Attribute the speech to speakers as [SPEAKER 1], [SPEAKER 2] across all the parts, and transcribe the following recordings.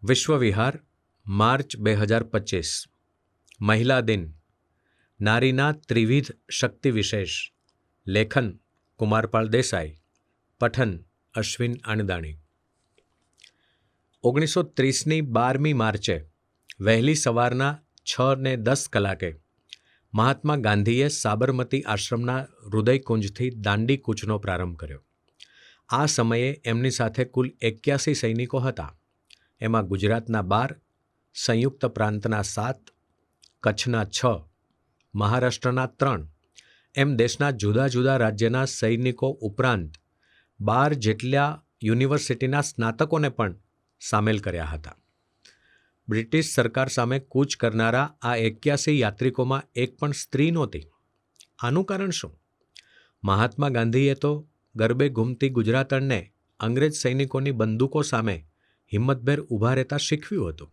[SPEAKER 1] વિશ્વ વિહાર માર્ચ 2025 મહિલા દિન નારીના ત્રિવિધ શક્તિ વિશેષ લેખન કુમારપાળ દેસાઈ પઠન અશ્વિન આણદાણી 1930ની 12મી માર્ચે વહેલી સવારના 6:10 મહાત્મા ગાંધીએ સાબરમતી આશ્રમના હૃદયકુંજથી દાંડી કૂચનો પ્રારંભ કર્યો. આ સમયે એમની સાથે કુલ 81 સૈનિકો હતા. એમાં ગુજરાતના 12, સંયુક્ત પ્રાંતના 7, કચ્છના 6, મહારાષ્ટ્રના 3 એમ દેશના જુદા જુદા રાજ્યના સૈનિકો ઉપરાંત 12 જેટલા યુનિવર્સિટીના સ્નાતકોને પણ સામેલ કર્યા હતા. બ્રિટિશ સરકાર સામે કૂચ કરનારા આ 81 યાત્રિકોમાં એક પણ સ્ત્રી નહોતી. આનું કારણ શું? મહાત્મા ગાંધીએ તો ગરબે ઘૂમતી ગુજરાતણને અંગ્રેજ સૈનિકોની બંદૂકો સામે હિંમતભેર ઊભા રહેતા શીખવ્યું હતું.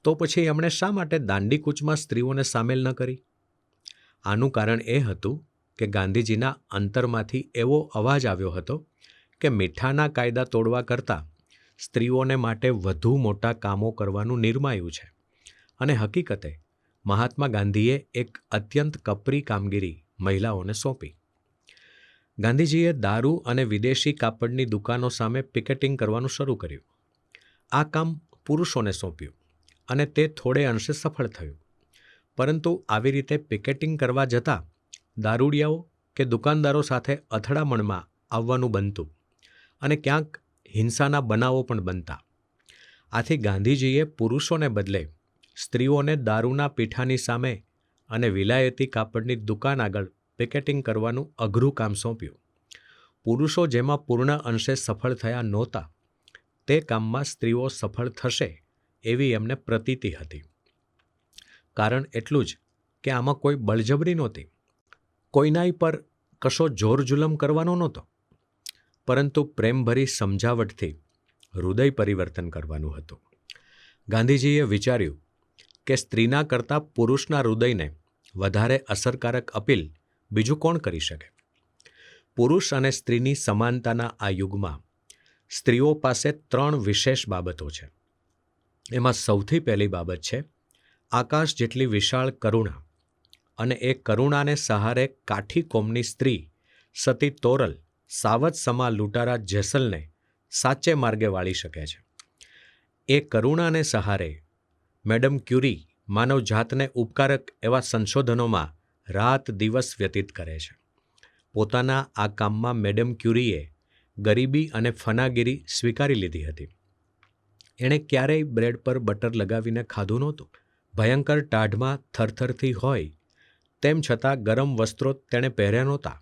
[SPEAKER 1] તો પછી એમણે શા માટે દાંડી કૂચમાં સ્ત્રીઓને સામેલ ન કરી? આનું કારણ એ હતું કે ગાંધીજીના અંતરમાંથી એવો અવાજ આવ્યો હતો કે મીઠાના કાયદા તોડવા કરતાં સ્ત્રીઓને માટે વધુ મોટા કામો કરવાનું નિર્માયું છે. અને હકીકતે મહાત્મા ગાંધીએ એક અત્યંત કપરી કામગીરી મહિલાઓને સોંપી. ગાંધીજીએ દારૂ અને વિદેશી કાપડની દુકાનો સામે પિકેટિંગ કરવાનું શરૂ કર્યું. આ કામ પુરુષોને સોંપ્યું અને તે થોડે અંશે સફળ થયું. પરંતુ આવી રીતે પિકેટિંગ કરવા જતાં દારૂડિયાઓ કે દુકાનદારો સાથે અથડામણમાં આવવાનું બનતું અને ક્યાંક હિંસાના બનાવો પણ બનતા. આથી ગાંધીજીએ પુરુષોને બદલે સ્ત્રીઓને દારૂના પીઠાની સામે અને વિલાયતી કાપડની દુકાન આગળ પિકેટિંગ કરવાનું અઘરું કામ સોંપ્યું. પુરુષો જેમાં પૂર્ણ અંશે સફળ થયા નહોતા તે કામમાં સ્ત્રીઓ સફળ થશે એવી એમને પ્રતીતિ હતી. કારણ એટલું જ કે આમાં કોઈ બળજબરી નહોતી, કોઈનાય પર કશો જોર જુલમ કરવાનો નહોતો, પરંતુ પ્રેમભરી સમજાવટથી હૃદય પરિવર્તન કરવાનું હતું. ગાંધીજીએ વિચાર્યું કે સ્ત્રીના કરતાં પુરુષના હૃદયને વધારે અસરકારક અપીલ બીજું કોણ કરી શકે? પુરુષ અને સ્ત્રીની સમાનતાના આ યુગમાં સ્ત્રીઓ પાસે 3 વિશેષ બાબતો છે. એમાં સૌથી પહેલી બાબત છે આકાશ જેટલી વિશાળ કરુણા, અને એ કરુણાને સહારે કાઠી કોમની સ્ત્રી સતી તોરલ સાવત સમા લૂંટારા જેસલને સાચે માર્ગે વાળી શકે છે. એ કરુણાને સહારે મેડમ ક્યુરી માનવજાતને ઉપકારક એવા સંશોધનોમાં રાત દિવસ વ્યતીત કરે છે. પોતાના આ કામમાં મેડમ ક્યુરીએ ગરીબી અને ફનાગીરી સ્વીકારી લીધી હતી. એણે ક્યારેય બ્રેડ પર બટર લગાવીને ખાધું નહોતું. ભયંકર ટાઢમાં થરથરથી હોય તેમ છતાં ગરમ વસ્ત્રો તેણે પહેર્યા નહોતા.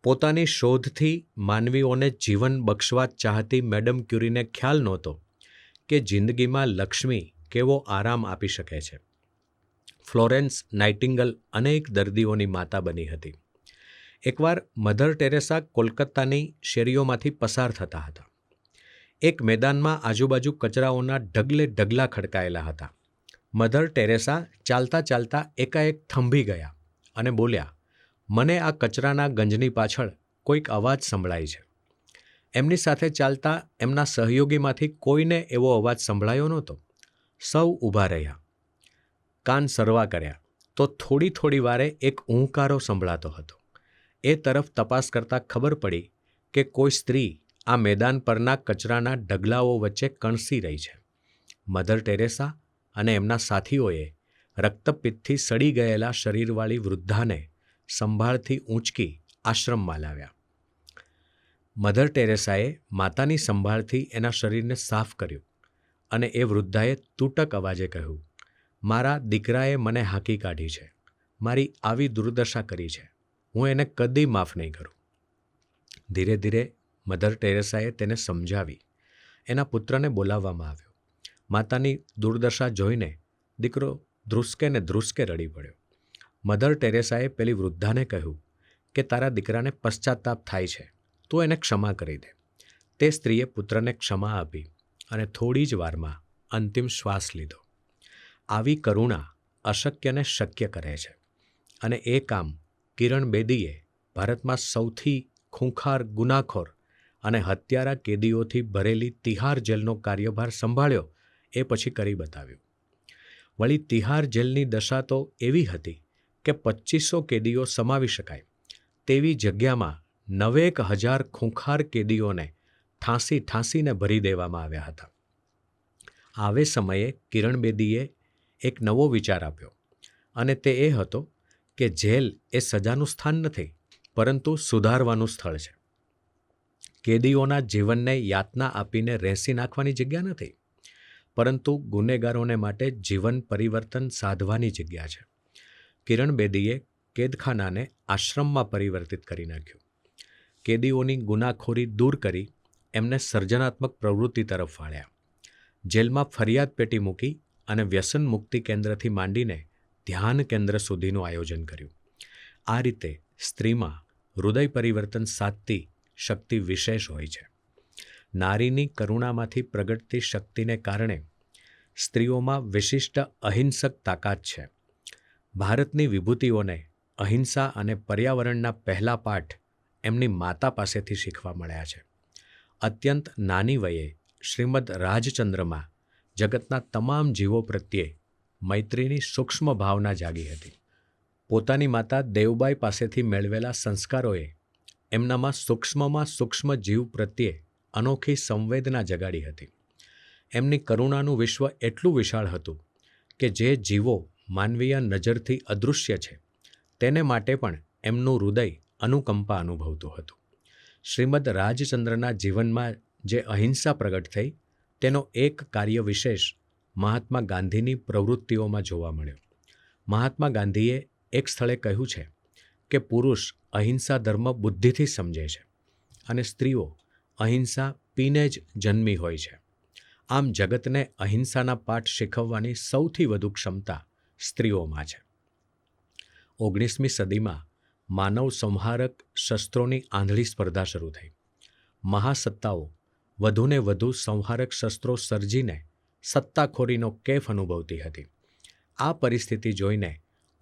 [SPEAKER 1] પોતાની શોધથી માનવીઓને જીવન બક્ષવા ચાહતી મેડમ ક્યુરીને ખ્યાલ નહોતો કે જિંદગીમાં લક્ષ્મી કેવો આરામ આપી શકે છે. ફ્લોરેન્સ નાઇટિંગલ અનેક દર્દીઓની માતા બની હતી. એકવાર મધર ટેરેસા કોલકાતાની શેરીઓમાંથી પસાર થતા હતા. એક મેદાનમાં આજુબાજુ કચરાઓના ઢગલે ઢગલા ખડકાયેલા હતા. મધર ટેરેસા ચાલતા ચાલતા એકાએક થંભી ગયા અને બોલ્યા, મને આ કચરાના ગંજની પાછળ કોઈક અવાજ સંભળાય છે. એમની સાથે ચાલતા એમના સહયોગીમાંથી કોઈને એવો અવાજ સંભળાયો નહોતો. સૌ ઊભા રહ્યા, કાન સરવા કર્યા તો થોડી થોડી વારે એક ઊંકારો સંભળાતો હતો. એ તરફ તપાસ કરતાં ખબર પડી કે કોઈ સ્ત્રી આ મેદાન પરના કચરાના ઢગલાઓ વચ્ચે કણસી રહી છે. મધર ટેરેસા અને એમના સાથીઓએ રક્તપિત્તથી સડી ગયેલા શરીરવાળી વૃદ્ધાને સંભાળથી ઊંચકી આશ્રમમાં લાવ્યા. મધર ટેરેસાએ માતાની સંભાળથી એના શરીરને સાફ કર્યું અને એ વૃદ્ધાએ તૂટક અવાજે કહ્યું, મારા દીકરાએ મને હાંકી કાઢી છે, મારી આવી દુર્દશા કરી છે, હું એને કદી માફ નહીં કરું. ધીરે ધીરે મધર ટેરેસાએ તેને સમજાવી. એના પુત્રને બોલાવવામાં આવ્યો. માતાની દુર્દશા જોઈને દીકરો ધ્રુસકે ને ધ્રુસકે રડી પડ્યો. મધર ટેરેસાએ પેલી વૃદ્ધાને કહ્યું કે તારા દીકરાને પશ્ચાતાપ થાય છે, તું એને ક્ષમા કરી દે. તે સ્ત્રીએ પુત્રને ક્ષમા આપી અને થોડી જ વારમાં અંતિમ શ્વાસ લીધો. આવી કરુણા અશક્યને શક્ય કરે છે અને એ કામ કિરણ બેદીએ ભારતમાં સૌથી ખૂંખાર ગુનાખોર અને હત્યારા કેદીઓથી ભરેલી તિહાર જેલનો કાર્યભાર સંભાળ્યો એ પછી કરી બતાવ્યું. વળી તિહાર જેલની દશા તો એવી હતી કે 2500 કેદીઓ સમાવી શકાય તેવી જગ્યામાં 9,000 ખૂંખાર કેદીઓને ઠાંસીને ભરી દેવામાં આવ્યા હતા. આવે સમયે કિરણ બેદીએ એક નવો વિચાર આપ્યો અને તે એ હતો કે જેલ એ સજાનું સ્થાન નથી, પરંતુ સુધારવાનું સ્થળ છે. કેદીઓના જીવનને યાતના આપીને રેંસી નાખવાની જગ્યા નથી, પરંતુ ગુનેગારોને માટે જીવન પરિવર્તન સાધવાની જગ્યા છે. કિરણ બેદીએ કેદખાનાને આશ્રમમાં પરિવર્તિત કરી નાખ્યું. કેદીઓની ગુનાખોરી દૂર કરી એમને સર્જનાત્મક પ્રવૃત્તિ તરફ વાળ્યા. જેલમાં ફરિયાદ પેટી મૂકી અને વ્યસન મુક્તિ કેન્દ્રથી માંડીને ધ્યાન કેન્દ્ર સુધીનું આયોજન કર્યું. આ રીતે સ્ત્રીમાં હૃદય પરિવર્તન સાધતી શક્તિ વિશેષ હોય છે. નારીની કરુણામાંથી પ્રગટતી શક્તિને કારણે સ્ત્રીઓમાં વિશિષ્ટ અહિંસક તાકાત છે. ભારતની વિભૂતિઓને અહિંસા અને પર્યાવરણના પહેલા પાઠ એમની માતા પાસેથી શીખવા મળ્યા છે. અત્યંત નાની વયે શ્રીમદ રાજચંદ્રમાં જગતના તમામ જીવો પ્રત્યે મૈત્રીની સૂક્ષ્મ ભાવના જાગી હતી. પોતાની માતા દેવબાઈ પાસેથી મેળવેલા સંસ્કારોએ એમનામાં સૂક્ષ્મમાં સૂક્ષ્મ જીવ પ્રત્યે અનોખી સંવેદના જગાડી હતી. એમની કરુણાનું વિશ્વ એટલું વિશાળ હતું કે જે જીવો માનવીય નજરથી અદૃશ્ય છે તેને માટે પણ એમનું હૃદય અનુકંપા અનુભવતું હતું. શ્રીમદ રાજચંદ્રના જીવનમાં જે અહિંસા પ્રગટ થઈ તેનો એક કાર્ય વિશેષ મહાત્મા ગાંધીની પ્રવૃત્તિઓમાં જોવા મળ્યો. મહાત્મા ગાંધીએ એક સ્થળે કહ્યું છે કે પુરુષ અહિંસા ધર્મ બુદ્ધિથી સમજે છે અને સ્ત્રીઓ અહિંસા પીને જ જન્મી હોય છે. આમ જગતને અહિંસાના પાઠ શીખવવાની સૌથી વધુ ક્ષમતા સ્ત્રીઓમાં છે. 19મી સદીમાં માનવ સંહારક શસ્ત્રોની આંધળી સ્પર્ધા શરૂ થઈ. મહાસત્તાઓ વધુને વધુ સંહારક શસ્ત્રો સર્જીને સત્તાખોરીનો કેફ અનુભવતી હતી. આ પરિસ્થિતિ જોઈને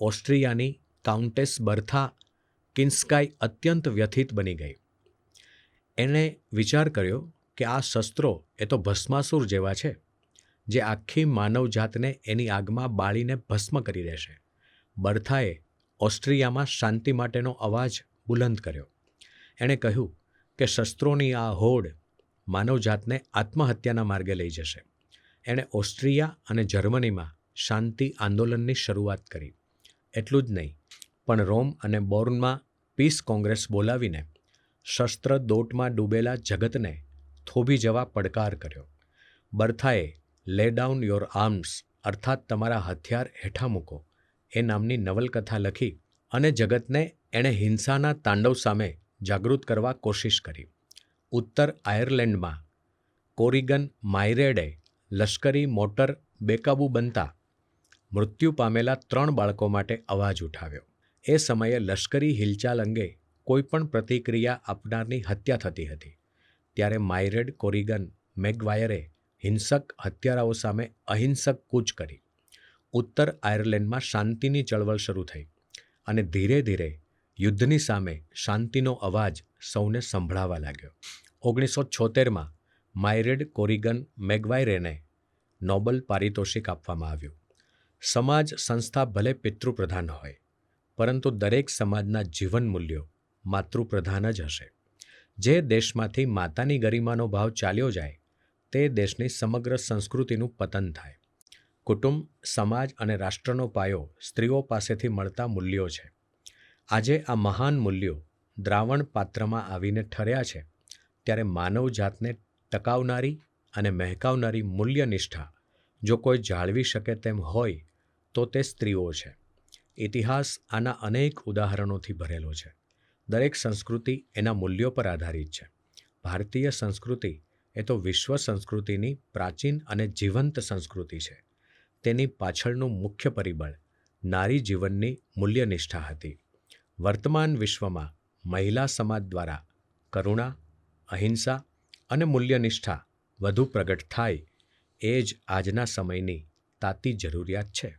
[SPEAKER 1] ઓસ્ટ્રિયાની કાઉન્ટેસ બર્થા કિન્સ્કાય અત્યંત વ્યથિત બની ગઈ. એણે વિચાર કર્યો કે આ શસ્ત્રો એ તો ભસ્માસુર જેવા છે, જે આખી માનવજાતને એની આગમાં બાળીને ભસ્મ કરી દેશે. બર્થાએ ઓસ્ટ્રિયામાં શાંતિ માટેનો અવાજ બુલંદ કર્યો. એણે કહ્યું કે શસ્ત્રોની આ હોડ માનવજાતને આત્મહત્યાના માર્ગે લઈ જશે. એણે ઓસ્ટ્રિયા અને જર્મનીમાં શાંતિ આંદોલનની શરૂઆત કરી. એટલું જ નહીં, પણ રોમ અને બોર્નમાં પીસ કોંગ્રેસ બોલાવીને શસ્ત્ર દોટમાં ડૂબેલા જગતને થોભી જવા પડકાર કર્યો. બર્થાએ લે ડાઉન યોર આર્મ્સ અર્થાત તમારા હથિયાર હેઠા મૂકો એ નામની નવલકથા લખી અને જગતને એણે હિંસાના તાંડવ સામે જાગૃત કરવા કોશિશ કરી. ઉત્તર આયર્લેન્ડમાં કોરિગન માયરેડે લશ્કરી મોટર બેકાબૂ બનતા મૃત્યુ પામેલા 3 બાળકો માટે અવાજ ઉઠાવ્યો. એ સમયે લશ્કરી હિલચાલ અંગે કોઈપણ પ્રતિક્રિયા આપનારની હત્યા થતી હતી. ત્યારે માયરેડ કોરિગન મેગવાયરે હિંસક હત્યારાઓ સામે અહિંસક કૂચ કરી. ઉત્તર આયર્લેન્ડમાં શાંતિની ચળવળ શરૂ થઈ અને ધીરે ધીરે યુદ્ધની સામે શાંતિનો અવાજ સૌને સંભળાવા લાગ્યો. 1976માં માયરેડ કોરિગન મેગવાયરેને નોબલ પારિતોષિક આપવામાં આવ્યું. સમાજ સંસ્થા ભલે પિતૃપ્રધાન હોય, પરંતુ દરેક સમાજના જીવન મૂલ્યો માતૃપ્રધાન જ હશે. જે દેશમાંથી માતાની ગરિમાનો ભાવ ચાલ્યો જાય તે દેશની સમગ્ર સંસ્કૃતિનું પતન થાય. કુટુંબ, સમાજ અને રાષ્ટ્રનો પાયો સ્ત્રીઓ પાસેથી મળતા મૂલ્યો છે. આજે આ મહાન મૂલ્યો દ્રાવણ પાત્રમાં આવીને ઠર્યા છે, ત્યારે માનવજાતને ટકાવનારી અને મહેકાવનારી મૂલ્યનિષ્ઠા જો કોઈ જાળવી શકે તેમ હોય તો તે સ્ત્રીઓ છે. ઇતિહાસ આના અનેક ઉદાહરણોથી ભરેલો છે. દરેક સંસ્કૃતિ એના મૂલ્યો પર આધારિત છે. ભારતીય સંસ્કૃતિ એ તો વિશ્વ સંસ્કૃતિની પ્રાચીન અને જીવંત સંસ્કૃતિ છે. તેની પાછળનું મુખ્ય પરિબળ નારી જીવનની મૂલ્યનિષ્ઠા હતી. વર્તમાન વિશ્વમાં મહિલા સમાજ દ્વારા કરુણા, અહિંસા અને મૂલ્યનિષ્ઠા વધુ પ્રગટ થાય એ જ આજના સમયની તાતી જરૂરિયાત છે.